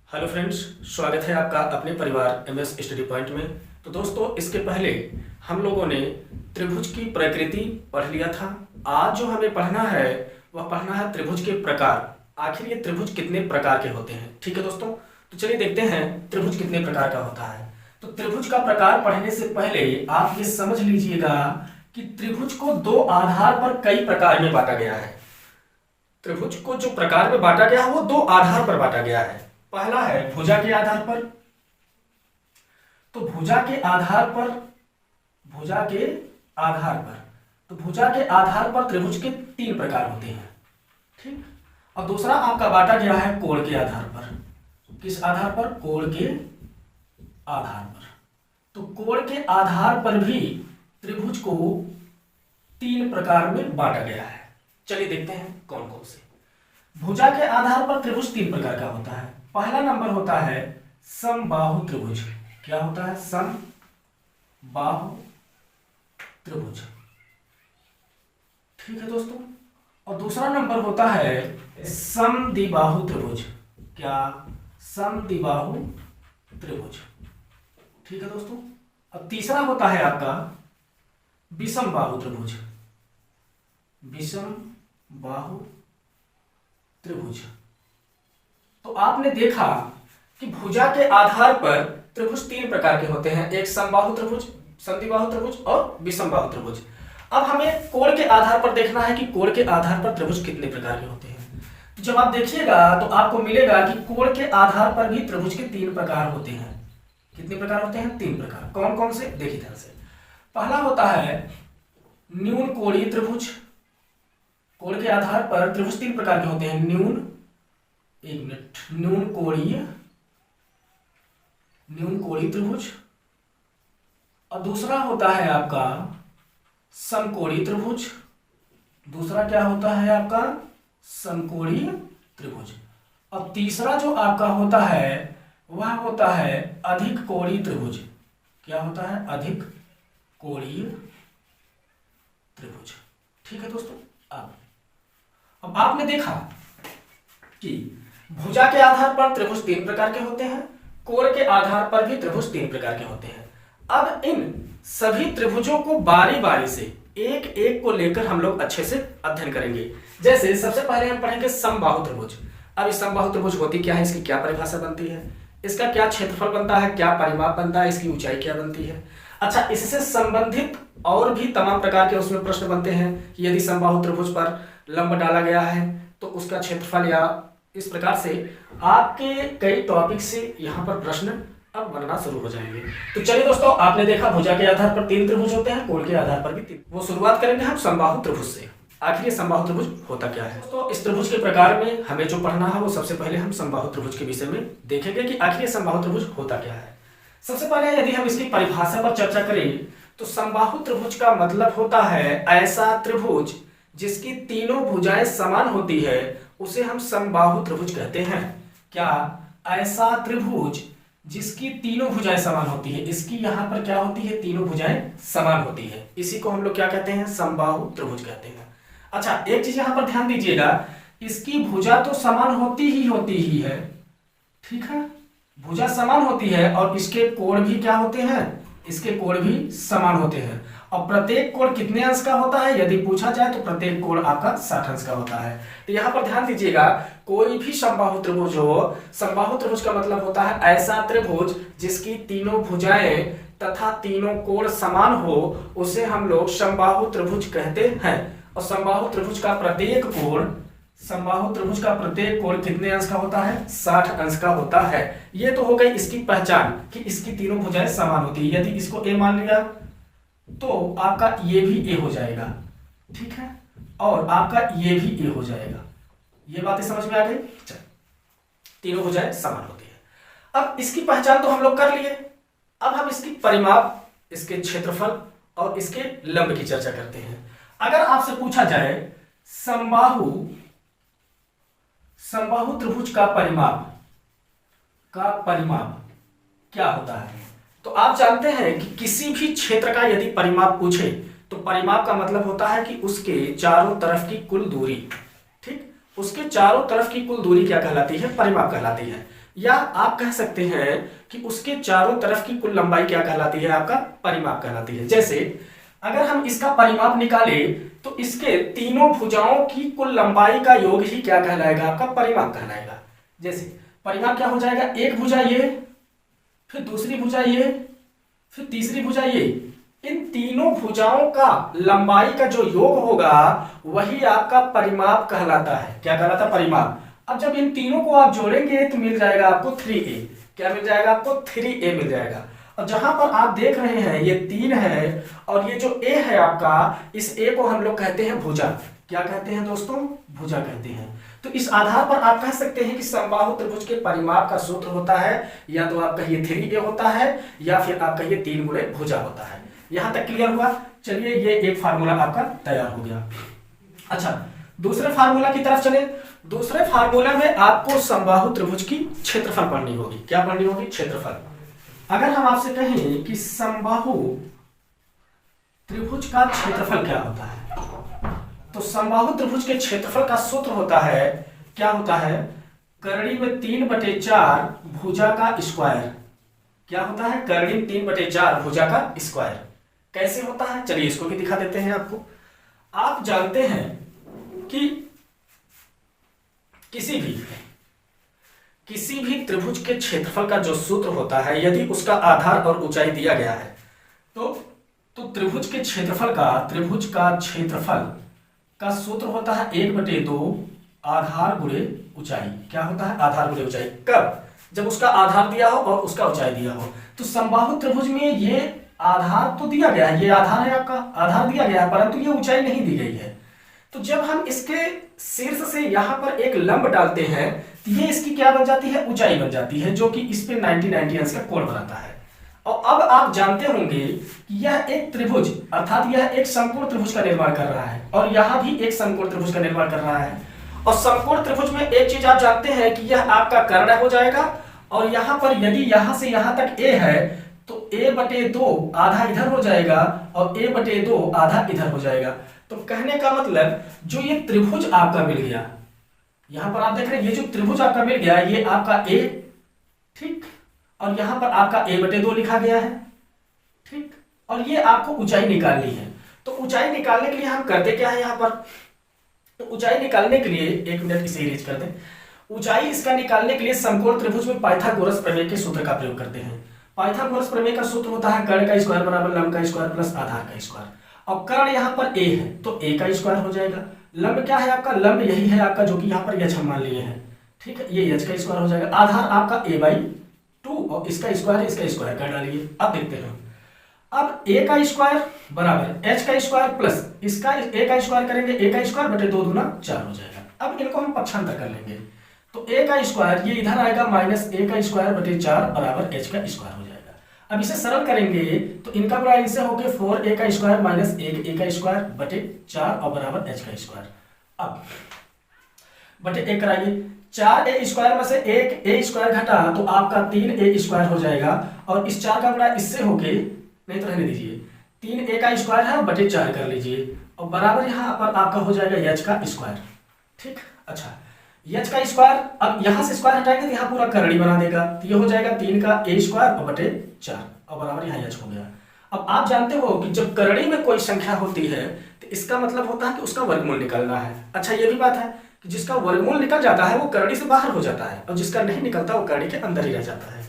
Hello friends, स्वागत है आपका अपने परिवार एमएस स्टडी पॉइंट में। तो दोस्तों, इसके पहले हम लोगों ने त्रिभुज की प्रकृति पढ़ लिया था। आज जो हमें पढ़ना है वह पढ़ना है त्रिभुज के प्रकार। आखिर ये त्रिभुज कितने प्रकार के होते हैं। ठीक है दोस्तों, तो चलिए देखते हैं त्रिभुज कितने प्रकार का होता है। तो त्रिभुज का प्रकार पढ़ने से पहले आप ये समझ लीजिएगा कि त्रिभुज को दो आधार पर कई प्रकार में बांटा गया है। त्रिभुज को जो प्रकार में बांटा गया है वो दो आधार पर बांटा गया है। पहला है भुजा के आधार पर। तो भुजा के आधार पर त्रिभुज के तीन प्रकार होते हैं। ठीक। और दूसरा आपका बांटा गया है कोण के आधार पर। किस आधार पर? कोण के आधार पर। तो कोण के आधार पर भी त्रिभुज को तीन प्रकार में बांटा गया है। चलिए देखते हैं कौन कौन से। भुजा के आधार पर त्रिभुज तीन प्रकार का होता है। पहला नंबर होता है समबाहु त्रिभुज। क्या होता है? समबाहु त्रिभुज। ठीक है दोस्तों। और दूसरा नंबर होता है समद्विबाहु त्रिभुज। क्या? समद्विबाहु त्रिभुज। ठीक है दोस्तों। और तीसरा होता है आपका विषमबाहु त्रिभुज। विषमबाहु त्रिभुज। तो आपने देखा कि भुजा के आधार पर त्रिभुज तीन प्रकार के होते हैं। एक समबाहु त्रिभुज, समद्विबाहु त्रिभुज और विषमबाहु त्रिभुज। अब हमें कोण के आधार पर देखना है कि कोण के आधार पर त्रिभुज कितने प्रकार के होते हैं। तो जब आप देखिएगा तो आपको मिलेगा कि कोण के आधार पर भी त्रिभुज के तीन प्रकार होते हैं। कितने प्रकार होते हैं? तीन प्रकार। कौन कौन से? देखिए ध्यान से। पहला होता है न्यून कोणीय त्रिभुज। कोण के आधार पर त्रिभुज तीन प्रकार के होते हैं। न्यून कोणीय त्रिभुज। और दूसरा होता है आपका समकोणीय त्रिभुज। दूसरा क्या होता है आपका? समकोणीय त्रिभुज। और तीसरा जो आपका होता है वह होता है अधिक कोणीय त्रिभुज। क्या होता है? अधिक कोणीय त्रिभुज। ठीक है दोस्तों। अब आपने देखा कि भुजा के आधार पर त्रिभुज तीन प्रकार के होते हैं, कोण के आधार पर भी त्रिभुज तीन प्रकार के होते हैं। अब इन सभी त्रिभुजों को बारी बारी से एक एक को लेकर हम लोग अच्छे से अध्ययन करेंगे। जैसे सबसे पहले हम पढ़ेंगे समबाहु त्रिभुज। अब इस समबाहु त्रिभुज होती क्या है, इसकी क्या परिभाषा बनती है, इसका क्या क्षेत्रफल बनता है, क्या परिमाप बनता है, इसकी ऊंचाई क्या बनती है। अच्छा, इससे संबंधित और भी तमाम प्रकार के उसमें प्रश्न बनते हैं कि यदि समबाहु त्रिभुज पर लंब डाला गया है तो उसका क्षेत्रफल, या इस प्रकार से आपके कई टॉपिक से यहाँ पर प्रश्न अब बनना शुरू हो जाएंगे। तो चलिए दोस्तों, आपने देखा भुजा के आधार पर तीन त्रिभुज होते हैं, कोण के आधार पर भी तीन। वो शुरुआत करेंगे हम समबाहु त्रिभुज से। आखिर ये समबाहु त्रिभुज होता क्या है। तो इस त्रिभुज के प्रकार में हमें जो पढ़ना है वो सबसे पहले हम समबाहु त्रिभुज के विषय में देखेंगे कि आखिर ये समबाहु त्रिभुज होता क्या है। सबसे पहले यदि हम इसकी परिभाषा पर चर्चा करें तो समबाहु त्रिभुज का मतलब होता है ऐसा त्रिभुज जिसकी तीनों भुजाएं समान होती है, उसे हम समबाहु त्रिभुज कहते हैं। क्या? ऐसा त्रिभुज जिसकी तीनों भुजाएं समान होती है। इसकी यहां पर क्या होती है? तीनों भुजाएं समान होती है। इसी को हम लोग क्या कहते हैं? समबाहु त्रिभुज कहते हैं। अच्छा, एक चीज यहां पर ध्यान दीजिएगा, इसकी भुजा तो समान होती ही है। ठीक है, भुजा समान होती है और इसके कोण भी क्या होते हैं? इसके कोण भी समान होते हैं। और प्रत्येक कोण कितने अंश का होता है यदि पूछा जाए तो प्रत्येक कोण आपका 60 अंश का होता है। तो यहाँ पर ध्यान दीजिएगा, कोई भी समबाहु त्रिभुज हो, समबाहु त्रिभुज का मतलब होता है ऐसा त्रिभुज जिसकी तीनों भुजाएं तथा तीनों कोण समान हो, उसे हम लोग समबाहु त्रिभुज कहते हैं। और समबाहु त्रिभुज का प्रत्येक कोण कितने अंश का होता है? 60 अंश का होता है। ये तो हो गई इसकी पहचान कि इसकी तीनों भुजाएं समान होती है। यदि इसको ए मान लिया तो आपका ये भी ए हो जाएगा। ठीक है, और आपका ये भी ए हो जाएगा। ये बातें समझ में आ गई। चल, तीनों भुजाएं समान होती है। अब इसकी पहचान तो हम लोग कर लिए। अब हम इसकी परिमाप, इसके क्षेत्रफल और इसके लंब की चर्चा करते हैं। अगर आपसे पूछा जाए समबाहु त्रिभुज का परिमाप क्या होता है, तो आप जानते हैं कि किसी भी क्षेत्र का यदि परिमाप पूछे तो परिमाप का मतलब होता है कि उसके चारों तरफ की कुल दूरी। ठीक, उसके चारों तरफ की कुल दूरी क्या कहलाती है? परिमाप कहलाती है। या आप कह सकते हैं कि उसके चारों तरफ की कुल लंबाई क्या कहलाती है, आपका परिमाप कहलाती है। जैसे अगर हम इसका परिमाप निकालें तो इसके तीनों भुजाओं की कुल लंबाई का योग ही क्या कहलाएगा, आपका परिमाप कहलाएगा। जैसे परिमाप क्या हो जाएगा, एक भुजा ये, फिर दूसरी भुजा ये, फिर तीसरी भुजा ये, इन तीनों भुजाओं का लंबाई का जो योग होगा वही आपका परिमाप कहलाता है। क्या कहलाता है, परिमाप। अब जब इन तीनों को आप जोड़ेंगे तो मिल जाएगा आपको 3a। क्या मिल जाएगा आपको, 3a मिल जाएगा। और जहां पर आप देख रहे हैं ये 3 है और ये जो a है आपका, इस a को हम लोग कहते हैं भुजा। क्या कहते हैं दोस्तों, भुजा कहते हैं। तो इस आधार पर आप कह सकते हैं कि समबाहु त्रिभुज के परिमाप का सूत्र होता है या तो आप कहिए 3a होता है या फिर आप कहिए 3 गुणे भुजा होता है। यहां तक क्लियर हुआ। चलिए ये एक फार्मूला आपका तैयार हो गया। अच्छा, दूसरे फार्मूला की तरफ चले। दूसरे फार्मूला में आपको समबाहु त्रिभुज की क्षेत्रफल पढ़नी होगी। क्या पढ़नी होगी, क्षेत्रफल। अगर हम आपसे कहें कि समबाहु त्रिभुज का क्षेत्रफल क्या होता है, तो समबाहु त्रिभुज के क्षेत्रफल का सूत्र होता है, क्या होता है, करड़ी में 3/4 भुजा का स्क्वायर। क्या होता है, करड़ी में 3/4 भुजा का स्क्वायर। कैसे होता है, चलिए इसको भी दिखा देते हैं आपको। आप जानते हैं कि किसी भी त्रिभुज के क्षेत्रफल का जो सूत्र होता है, यदि उसका आधार और ऊंचाई दिया गया है तो त्रिभुज के क्षेत्रफल का सूत्र होता है 1/2 आधार गुणे ऊंचाई। क्या होता है, आधार गुणे ऊंचाई। कब, जब उसका आधार दिया हो और उसका ऊंचाई दिया हो। तो समबाहु त्रिभुज में ये आधार तो दिया गया है, ये आधार है आपका, आधार दिया गया है, परंतु ये ऊंचाई नहीं दी गई है। तो जब हम इसके शीर्ष से यहां पर एक लंब डालते हैं तो ये इसकी क्या बन जाती है, ऊंचाई बन जाती है, जो कि इस पे 90 अंश का कोण बनाता है। और अब आप जानते होंगे कि यह एक त्रिभुज अर्थात यह एक समकोण त्रिभुज का निर्माण कर रहा है और यहां भी एक समकोण त्रिभुज का निर्माण कर रहा है। और समकोण त्रिभुज में एक चीज आप जानते हैं कि यह आपका कर्ण हो जाएगा और यहां पर यदि यहां से यहां तक a है तो a/2 आधा इधर हो जाएगा और a/2 आधा इधर हो जाएगा। तो कहने का मतलब जो ये त्रिभुज आपका मिल गया, यहां पर आप देख रहे हैं ये जो त्रिभुज आपका मिल गया ये आपका a, ठीक, और यहां पर आपका a/2 लिखा गया है, ठीक, और ये आपको ऊंचाई निकालनी है। तो ऊंचाई निकालने के लिए हम करते क्या है, यहां पर तो ऊंचाई निकालने के लिए, एक मिनट इसे इरेज कर दें। ऊंचाई इसका निकालने के लिए समकोण त्रिभुज में पाइथागोरस प्रमेय के सूत्र का प्रयोग करते हैं। पाइथागोरस प्रमेय का सूत्र होता है कर्ण का स्क्वायर बराबर लंब का स्क्वायर प्लस आधार का स्क्वायर। और कर्ण यहाँ पर a है तो a का स्क्वायर हो जाएगा। लंब क्या है आपका, लंब यही है आपका जो कि यहाँ पर h हम मान लिए हैं, ठीक है, ये h का स्क्वायर हो जाएगा। आधार आपका a/2 और इसका स्क्वायर कर डालिए। अब देखते हैं, अब a का स्क्वायर बराबर h का स्क्वायर प्लस इसका a का स्क्वायर करेंगे, a का स्क्वायर बटे 2 दूना 4 हो जाएगा। अब इनको हम पक्षांतर कर लेंगे तो a का स्क्वायर ये इधर आएगा माइनस a का स्क्वायर बटे 4 बराबर h का स्क्वायर हो जाएगा। अब इसे सरल करेंगे तो इनका गुणा इनसे होके 4a का स्क्वायर माइनस 1a का स्क्वायर बटे 4 और बराबर h का स्क्वायर। अब बटे 1 कराइए, 4a स्क्वायर में से 1a स्क्वायर घटा तो आपका 3a स्क्वायर हो जाएगा और इस 4 का गुणा इससे होके, नहीं तो रहने दीजिए, 3a का स्क्वायर है बटे 4 कर लीजिए और बराबर यहाँ पर आपका हो जाएगा h का स्क्वायर, ठीक। अच्छा, h का स्क्वायर, अब यहां से स्क्वायर हटाएंगे तो यहाँ पूरा करड़ी बना देगा, तो ये हो जाएगा 3 का a स्क्वायर और बटे 4 और बराबर यहाँ h हो गया। अब आप जानते हो कि जब करड़ी में कोई संख्या होती है तो इसका मतलब होता है कि उसका वर्गमूल निकलना है। अच्छा, ये भी बात है कि जिसका वर्गमूल निकल जाता है वो करड़ी से बाहर हो जाता है और जिसका नहीं निकलता वो करड़ी के अंदर ही रह जाता है।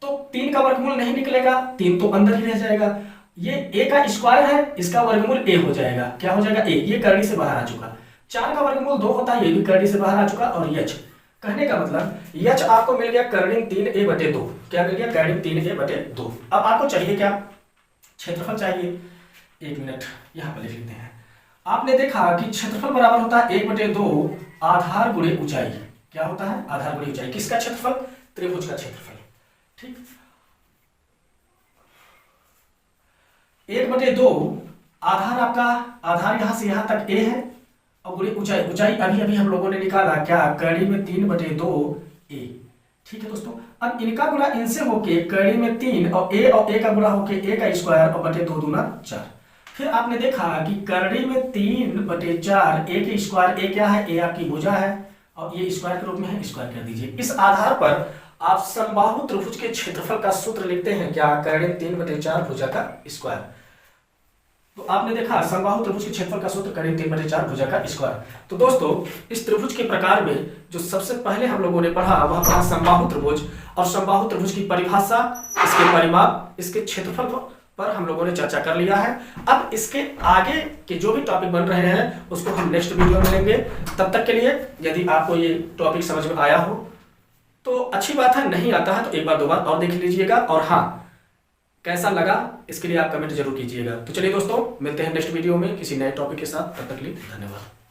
तो 3 का वर्गमूल नहीं निकलेगा, 3 तो अंदर ही रह जाएगा। ये a का स्क्वायर है, इसका वर्गमूल a हो जाएगा। क्या हो जाएगा, a, ये करड़ी से बाहर आ चुका। 4 का वर्गमूल 2 होता है, ये भी करड़ी से बाहर आ चुका। और h, कहने का मतलब h आपको मिल गया करड़ी 3a/2। क्या मिल गया, करड़ी 3a/2। अब आपको चाहिए क्या, क्षेत्रफल चाहिए। एक मिनट यहाँ पर लिख लेते हैं। आपने देखा कि क्षेत्रफल बराबर होता है 1/2 आधार गुणे ऊंचाई। क्या होता है, आधार गुणे ऊंचाई। किसका क्षेत्रफल, त्रिभुज का क्षेत्रफल, ठीक। 1/2 आधार आपका, आधार यहां से यहां तक a है और गुणे ऊंचाई, ऊंचाई अभी हम लोगों ने निकाला क्या, करड़ी में 3/2a, ठीक है दोस्तों। अब इनका गुणा इनसे होके करड़ी में 3 और a का गुणा होके a का स्क्वायर और बटे 2 दूना 4। फिर आपने देखा कि करड़ी में 3/4 a के स्क्वायर, a क्या है, a आपकी भुजा है और ये स्क्वायर के रूप में है, स्क्वायर कर दीजिए। इस आधार पर आप समबाहु त्रिभुज के क्षेत्रफल का सूत्र लिखते हैं क्या? करें 3/4 भुजा का स्क्वायर। तो आपने देखा समबाहु त्रिभुज के क्षेत्रफल का सूत्र करें 3/4 भुजा का स्क्वायर। तो दोस्तों इस त्रिभुज के प्रकार में जो सबसे पहले हम लोगों ने पढ़ा वह पढ़ा समबाहु त्रिभुज, और समबाहु त्रिभुज की परिभाषा, इसके परिमाप, इसके क्षेत्रफल पर हम लोगों ने चर्चा कर लिया है। अब इसके आगे के जो भी टॉपिक बन रहे हैं उसको हम नेक्स्ट वीडियो में लेंगे। तब तक के लिए यदि आपको ये टॉपिक समझ में आया हो तो अच्छी बात है, नहीं आता है तो एक बार दो बार और देख लीजिएगा, और हाँ कैसा लगा इसके लिए आप कमेंट जरूर कीजिएगा। तो चलिए दोस्तों मिलते हैं नेक्स्ट वीडियो में किसी नए टॉपिक के साथ, तब तक के लिए धन्यवाद।